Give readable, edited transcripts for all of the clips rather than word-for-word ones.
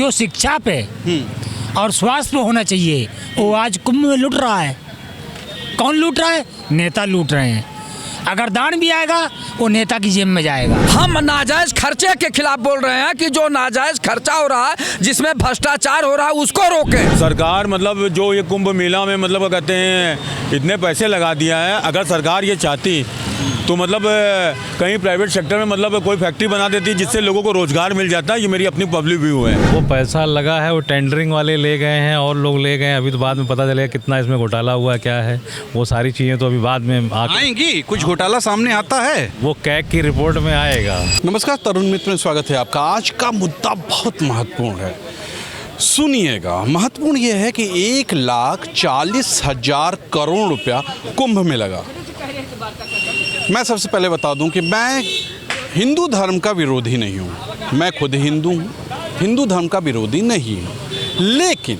जो शिक्षा पे और स्वास्थ्य पे होना चाहिए वो आज कुंभ में लूट रहा है। कौन लूट रहा है? नेता लूट रहे हैं। अगर दान भी आएगा वो नेता की जेब में जाएगा। हम नाजायज खर्चे के खिलाफ बोल रहे हैं कि जो नाजायज खर्चा हो रहा है, जिसमें भ्रष्टाचार हो रहा है, उसको रोकें। सरकार मतलब जो ये कुंभ मेला में मतलब कहते हैं इतने पैसे लगा दिया है, अगर सरकार ये चाहती तो मतलब कहीं प्राइवेट सेक्टर में मतलब कोई फैक्ट्री बना देती जिससे लोगों को रोजगार मिल जाता है। ये मेरी अपनी पब्लिक व्यू है। वो पैसा लगा है, वो टेंडरिंग वाले ले गए हैं और लोग ले गए हैं। अभी तो बाद में पता चलेगा कितना इसमें घोटाला हुआ क्या है। वो सारी चीज़ें तो अभी बाद में आएंगी। कुछ घोटाला सामने आता है, वो कैग की रिपोर्ट में आएगा। नमस्कार, तरुण मित्र में स्वागत है आपका। आज का मुद्दा बहुत महत्वपूर्ण है, सुनिएगा। महत्वपूर्ण यह है कि 1,40,000 करोड़ रुपया कुंभ में लगा। मैं सबसे पहले बता दूं कि मैं हिंदू धर्म का विरोधी नहीं हूं। मैं खुद हिंदू हूं, हिंदू धर्म का विरोधी नहीं हूं। लेकिन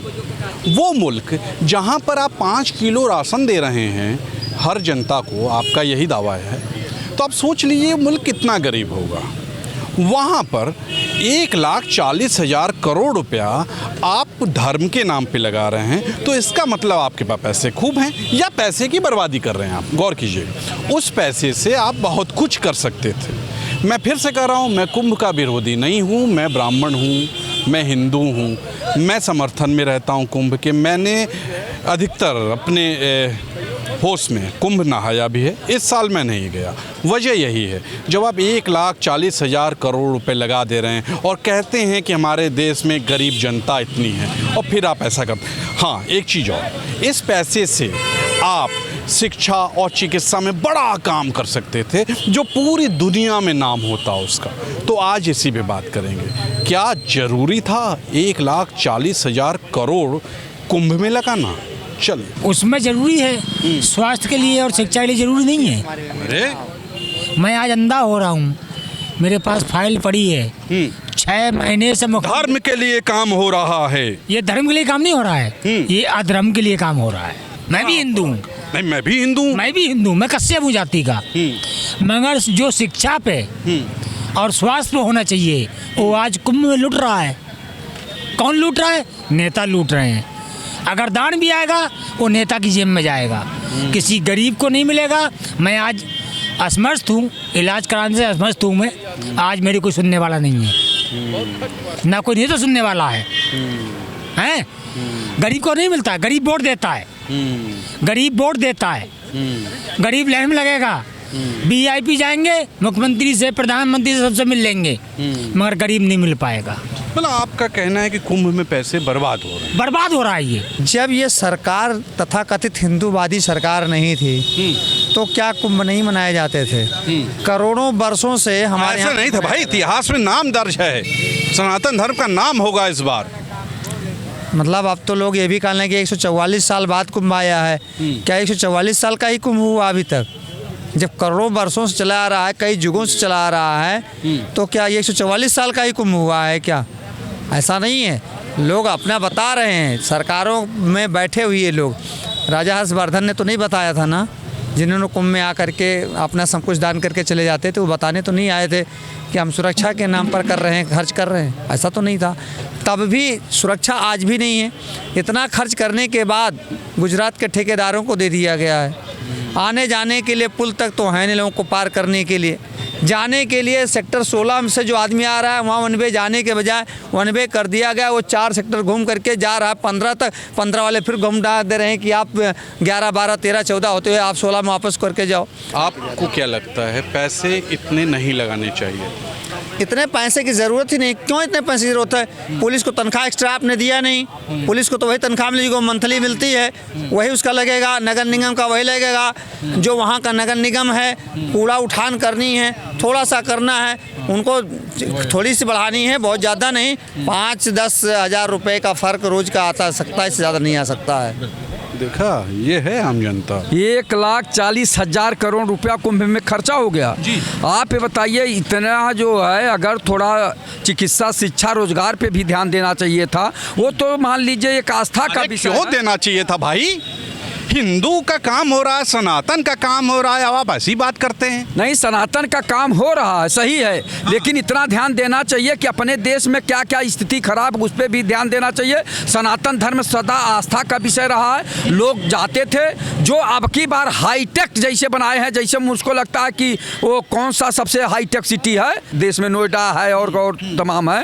वो मुल्क जहां पर आप 5 किलो राशन दे रहे हैं हर जनता को, आपका यही दावा है, तो आप सोच लीजिए मुल्क कितना गरीब होगा। वहाँ पर 1,40,000 करोड़ रुपया आप धर्म के नाम पे लगा रहे हैं, तो इसका मतलब आपके पास पैसे खूब हैं या पैसे की बर्बादी कर रहे हैं आप। गौर कीजिए, उस पैसे से आप बहुत कुछ कर सकते थे। मैं फिर से कह रहा हूँ, मैं कुंभ का विरोधी नहीं हूँ। मैं ब्राह्मण हूँ, मैं हिंदू हूँ, मैं समर्थन में रहता हूँ कुंभ के। मैंने अधिकतर अपने होश में कुंभ नहाया भी है। इस साल मैं नहीं गया। वजह यही है, जब आप 1,40,000 करोड़ रुपए लगा दे रहे हैं और कहते हैं कि हमारे देश में गरीब जनता इतनी है, और फिर आप ऐसा करते। हाँ, एक चीज़ और, इस पैसे से आप शिक्षा और चिकित्सा में बड़ा काम कर सकते थे जो पूरी दुनिया में नाम होता उसका। तो आज इसी पे बात करेंगे। क्या ज़रूरी था 1,40,000 करोड़ कुंभ में लगाना? चलिए। उसमें जरूरी है, स्वास्थ्य के लिए और शिक्षा के लिए जरूरी नहीं है। अरे मैं आज अंधा हो रहा हूँ, मेरे पास फाइल पड़ी है 6 महीने से। धर्म के लिए काम हो रहा है। ये धर्म के लिए काम नहीं हो रहा है, ये अधर्म के लिए काम हो रहा है। मैं भी हिंदू हूँ। नहीं, मैं भी हिंदू हूँ। मैं भी हिंदू, मैं कश्यप हूँ जाति का। मगर जो शिक्षा पे और स्वास्थ्य पे होना चाहिए वो आज कुंभ में लूट रहा है। कौन लूट रहा है? नेता लूट रहे हैं। अगर दान भी आएगा वो नेता की जेब में जाएगा, किसी गरीब को नहीं मिलेगा। मैं आज असमर्थ हूँ, इलाज कराने से असमर्थ हूँ मैं। आज मेरी कोई सुनने वाला नहीं है, ना कोई नेता सुनने वाला है। हैं? गरीब को नहीं मिलता है, गरीब वोट देता है। गरीब वोट देता है, गरीब लाइन में लगेगा। VIP जाएंगे, मुख्यमंत्री से, प्रधानमंत्री से, सबसे मिल लेंगे, मगर गरीब नहीं मिल पाएगा। मतलब आपका कहना है कि कुंभ में पैसे बर्बाद हो रहे हैं। बर्बाद हो रहा है ये। जब ये सरकार तथाकथित हिंदूवादी सरकार नहीं थी तो क्या कुंभ नहीं मनाए जाते थे? करोड़ों वर्षों से हमारे ऐसा नहीं था भाई, इतिहास में नाम दर्ज है। सनातन धर्म का नाम होगा इस बार। मतलब अब तो लोग ये भी कहने कि 144 साल बाद कुंभ आया है। क्या 144 साल का ही कुंभ हुआ अभी तक? जब करोड़ों वर्षों से चला आ रहा है, कई युगों से चला आ रहा है, तो क्या ये 144 साल का ही कुंभ हुआ है क्या? ऐसा नहीं है। लोग अपना बता रहे हैं, सरकारों में बैठे हुए लोग। राजा हर्षवर्धन ने तो नहीं बताया था ना, जिन्होंने कुंभ में आकर के अपना सब कुछ दान करके चले जाते थे, वो बताने तो नहीं आए थे कि हम सुरक्षा के नाम पर कर रहे हैं, खर्च कर रहे हैं। ऐसा तो नहीं था। तब भी सुरक्षा आज भी नहीं है। इतना खर्च करने के बाद गुजरात के ठेकेदारों को दे दिया गया है। आने जाने के लिए पुल तक तो है नहीं, लोगों को पार करने के लिए जाने के लिए सेक्टर 16 से जो आदमी आ रहा है वहाँ 1 वे जाने के बजाय 1 वे कर दिया गया। वो 4 सेक्टर घूम करके जा रहा है 15 तक। 15 वाले फिर घूम डाल दे रहे हैं कि आप 11, 12, 13, 14 होते हुए आप 16 में वापस करके जाओ। आपको क्या लगता है पैसे इतने नहीं लगाने चाहिए? इतने पैसे की ज़रूरत ही नहीं। क्यों इतने पैसे की ज़रूरत है? पुलिस को तनख्वाह एक्स्ट्रा आपने दिया नहीं। पुलिस को तो वही तनख्वाह मिलेगी जो मंथली मिलती है, वही उसका लगेगा। नगर निगम का वही लगेगा। जो वहाँ का नगर निगम है, कूड़ा उठान करनी है, थोड़ा सा करना है, उनको थोड़ी सी बढ़ानी है, बहुत ज़्यादा नहीं। 5-10 हज़ार रुपये का फ़र्क रोज़ का आता सकता है, इससे ज़्यादा नहीं आ सकता है। देखा, ये है आम जनता। 1,40,000 करोड़ रुपया कुंभ में खर्चा हो गया। आप ये बताइए, इतना जो है, अगर थोड़ा चिकित्सा, शिक्षा, रोजगार पे भी ध्यान देना चाहिए था। वो तो मान लीजिए एक आस्था का विषय। क्यों देना चाहिए था भाई? हिंदू का काम हो रहा है, सनातन का काम हो रहा है, अब आप ऐसी बात करते हैं। नहीं, सनातन का काम हो रहा है, सही है, लेकिन इतना ध्यान देना चाहिए कि अपने देश में क्या क्या स्थिति खराब, उस पर भी ध्यान देना चाहिए। सनातन धर्म सदा आस्था का विषय रहा है। लोग जाते थे, जो अब की बार हाईटेक जैसे बनाए हैं, जैसे मुझको लगता है कि वो कौन सा सबसे हाईटेक सिटी है देश में, नोएडा है और तमाम है,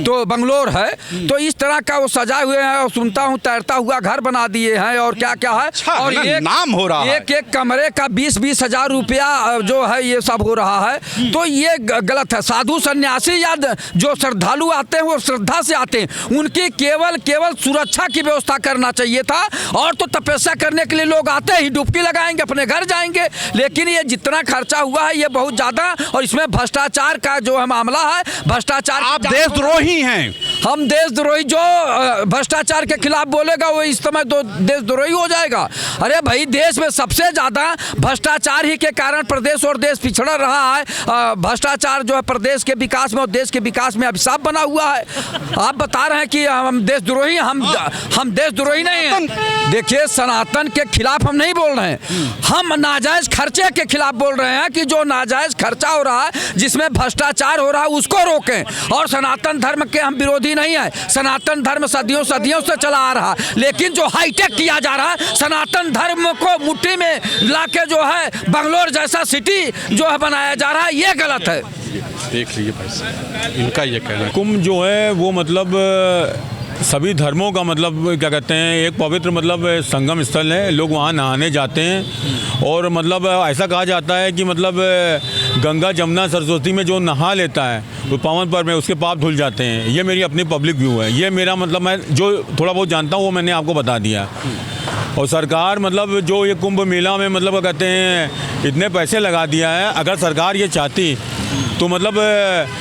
तो बंगलोर है, तो इस तरह का वो सजाए हुए हैं और सुनता हूँ तैरता हुआ घर बना दिए हैं और क्या क्या है। और नाम हो रहा है, एक कमरे का 20-20 हजार रुपया जो है ये सब हो रहा है, तो ये गलत है। साधु सन्यासी या जो श्रद्धालु आते हैं वो श्रद्धा से आते हैं, उनकी केवल सुरक्षा की व्यवस्था करना चाहिए था। और तो तपस्या करने के लिए लोग आते ही डुबकी लगाएंगे, अपने घर जाएंगे, लेकिन ये जितना खर्चा हुआ है ये बहुत ज्यादा, और इसमें भ्रष्टाचार का जो है मामला है, भ्रष्टाचार। आप देशद्रोही हैं। हम देशद्रोही, जो भ्रष्टाचार के खिलाफ बोलेगा वो इस समय तो देशद्रोही हो जाएगा। अरे भाई, देश में सबसे ज्यादा भ्रष्टाचार ही के कारण प्रदेश और देश पिछड़ रहा है। भ्रष्टाचार जो है प्रदेश के विकास में और देश के विकास में अभिशाप बना हुआ है। आप बता रहे हैं कि हम देशद्रोही, हम देशद्रोही नहीं हैं। देखिए, सनातन के खिलाफ हम नहीं बोल रहे हैं, हम नाजायज खर्चे के खिलाफ बोल रहे हैं कि जो नाजायज खर्चा हो रहा है, जिसमें भ्रष्टाचार हो रहा है, उसको रोकें। और सनातन धर्म के हम विरोधी नहीं है, सनातन धर्म सदियों से चला आ रहा है, लेकिन जो हाईटेक किया जा रहा है, सनातन धर्म को मुट्ठी में लाके जो है बंगलोर जैसा सिटी जो है बनाया जा रहा है, ये गलत है। देख लीजिए भाई साहब, इनका ये कहना है। कुंभ जो है वो मतलब सभी धर्मों का मतलब क्या कहते हैं, एक पवित्र मतलब संगम स्थल है। लोग वहाँ नहाने जाते हैं और मतलब ऐसा कहा जाता है कि मतलब गंगा जमुना सरस्वती में जो नहा लेता है वो पावन पर्व में उसके पाप धुल जाते हैं। ये मेरी अपनी पब्लिक व्यू है, ये मेरा मतलब मैं जो थोड़ा बहुत जानता हूँ वो मैंने आपको बता दिया। और सरकार मतलब जो ये कुंभ मेला में मतलब कहते हैं इतने पैसे लगा दिया है, अगर सरकार ये चाहती तो मतलब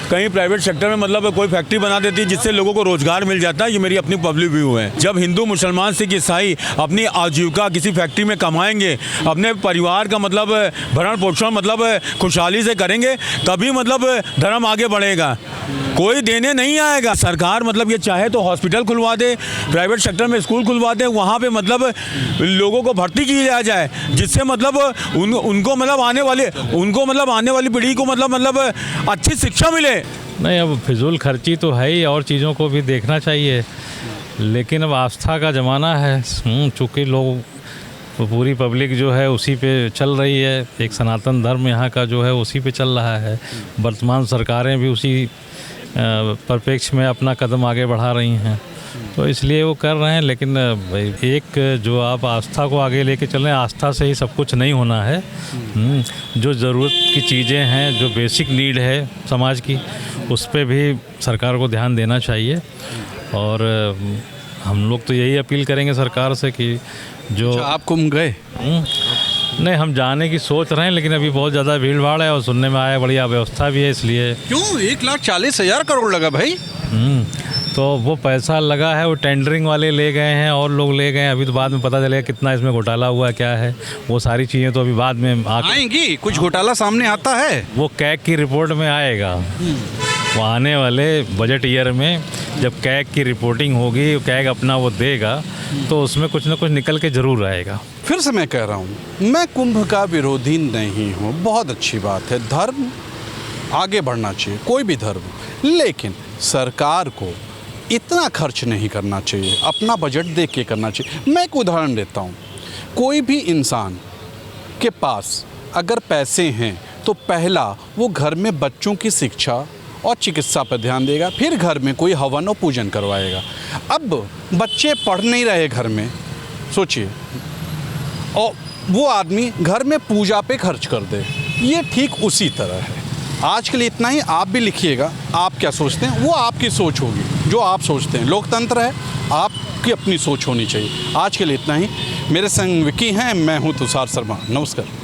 कहीं प्राइवेट सेक्टर में मतलब कोई फैक्ट्री बना देती जिससे लोगों को रोजगार मिल जाता है। ये मेरी अपनी पब्लिक व्यू है। जब हिंदू मुसलमान सिख ईसाई अपनी आजीविका किसी फैक्ट्री में कमाएंगे, अपने परिवार का मतलब भरण पोषण मतलब खुशहाली से करेंगे, तभी मतलब धर्म आगे बढ़ेगा। कोई देने नहीं आएगा। सरकार मतलब ये चाहे तो हॉस्पिटल खुलवा दे, प्राइवेट सेक्टर में स्कूल खुलवा दे, वहाँ पे मतलब लोगों को भर्ती किया जाए, जिससे मतलब उनको मतलब आने वाली पीढ़ी को मतलब अच्छी शिक्षा मिले। नहीं, अब फिजूल खर्ची तो है ही, और चीज़ों को भी देखना चाहिए, लेकिन अब आस्था का ज़माना है। चूँकि लोग पूरी पब्लिक जो है उसी पे चल रही है, एक सनातन धर्म यहाँ का जो है उसी पे चल रहा है। वर्तमान सरकारें भी उसी परिप्रेक्ष्य में अपना कदम आगे बढ़ा रही हैं, तो इसलिए वो कर रहे हैं। लेकिन एक जो आप आस्था को आगे लेके चल रहे हैं, आस्था से ही सब कुछ नहीं होना है। जो ज़रूरत की चीज़ें हैं, जो बेसिक नीड है समाज की, उस पर भी सरकार को ध्यान देना चाहिए। और हम लोग तो यही अपील करेंगे सरकार से कि जो आप कुंभ गए? नहीं, हम जाने की सोच रहे हैं, लेकिन अभी बहुत ज़्यादा भीड़ भाड़ है और सुनने में आया बढ़िया व्यवस्था भी है, इसलिए। क्यों 1,40,000 करोड़ लगा भाई? तो वो पैसा लगा है, वो टेंडरिंग वाले ले गए हैं और लोग ले गए हैं। अभी तो बाद में पता चलेगा कितना इसमें घोटाला हुआ है, क्या है वो सारी चीज़ें तो अभी बाद में आएंगी। कुछ घोटाला सामने आता है, वो कैग की रिपोर्ट में आएगा। वो आने वाले बजट ईयर में जब कैग की रिपोर्टिंग होगी, कैग अपना वो देगा, तो उसमें कुछ ना कुछ निकल के ज़रूर आएगा। फिर से मैं कह रहा हूँ, मैं कुंभ का विरोधी नहीं हूँ, बहुत अच्छी बात है, धर्म आगे बढ़ना चाहिए, कोई भी धर्म, लेकिन सरकार को इतना खर्च नहीं करना चाहिए, अपना बजट देख के करना चाहिए। मैं एक उदाहरण देता हूँ, कोई भी इंसान के पास अगर पैसे हैं तो पहला वो घर में बच्चों की शिक्षा और चिकित्सा पर ध्यान देगा, फिर घर में कोई हवन और पूजन करवाएगा। अब बच्चे पढ़ नहीं रहे घर में, सोचिए, और वो आदमी घर में पूजा पे खर्च कर दे, ये ठीक उसी तरह है। आज के लिए इतना ही। आप भी लिखिएगा, आप क्या सोचते हैं, वो आपकी सोच होगी जो आप सोचते हैं। लोकतंत्र है, आपकी अपनी सोच होनी चाहिए। आज के लिए इतना ही। मेरे संग विकी हैं, मैं हूँ तुषार शर्मा। नमस्कार।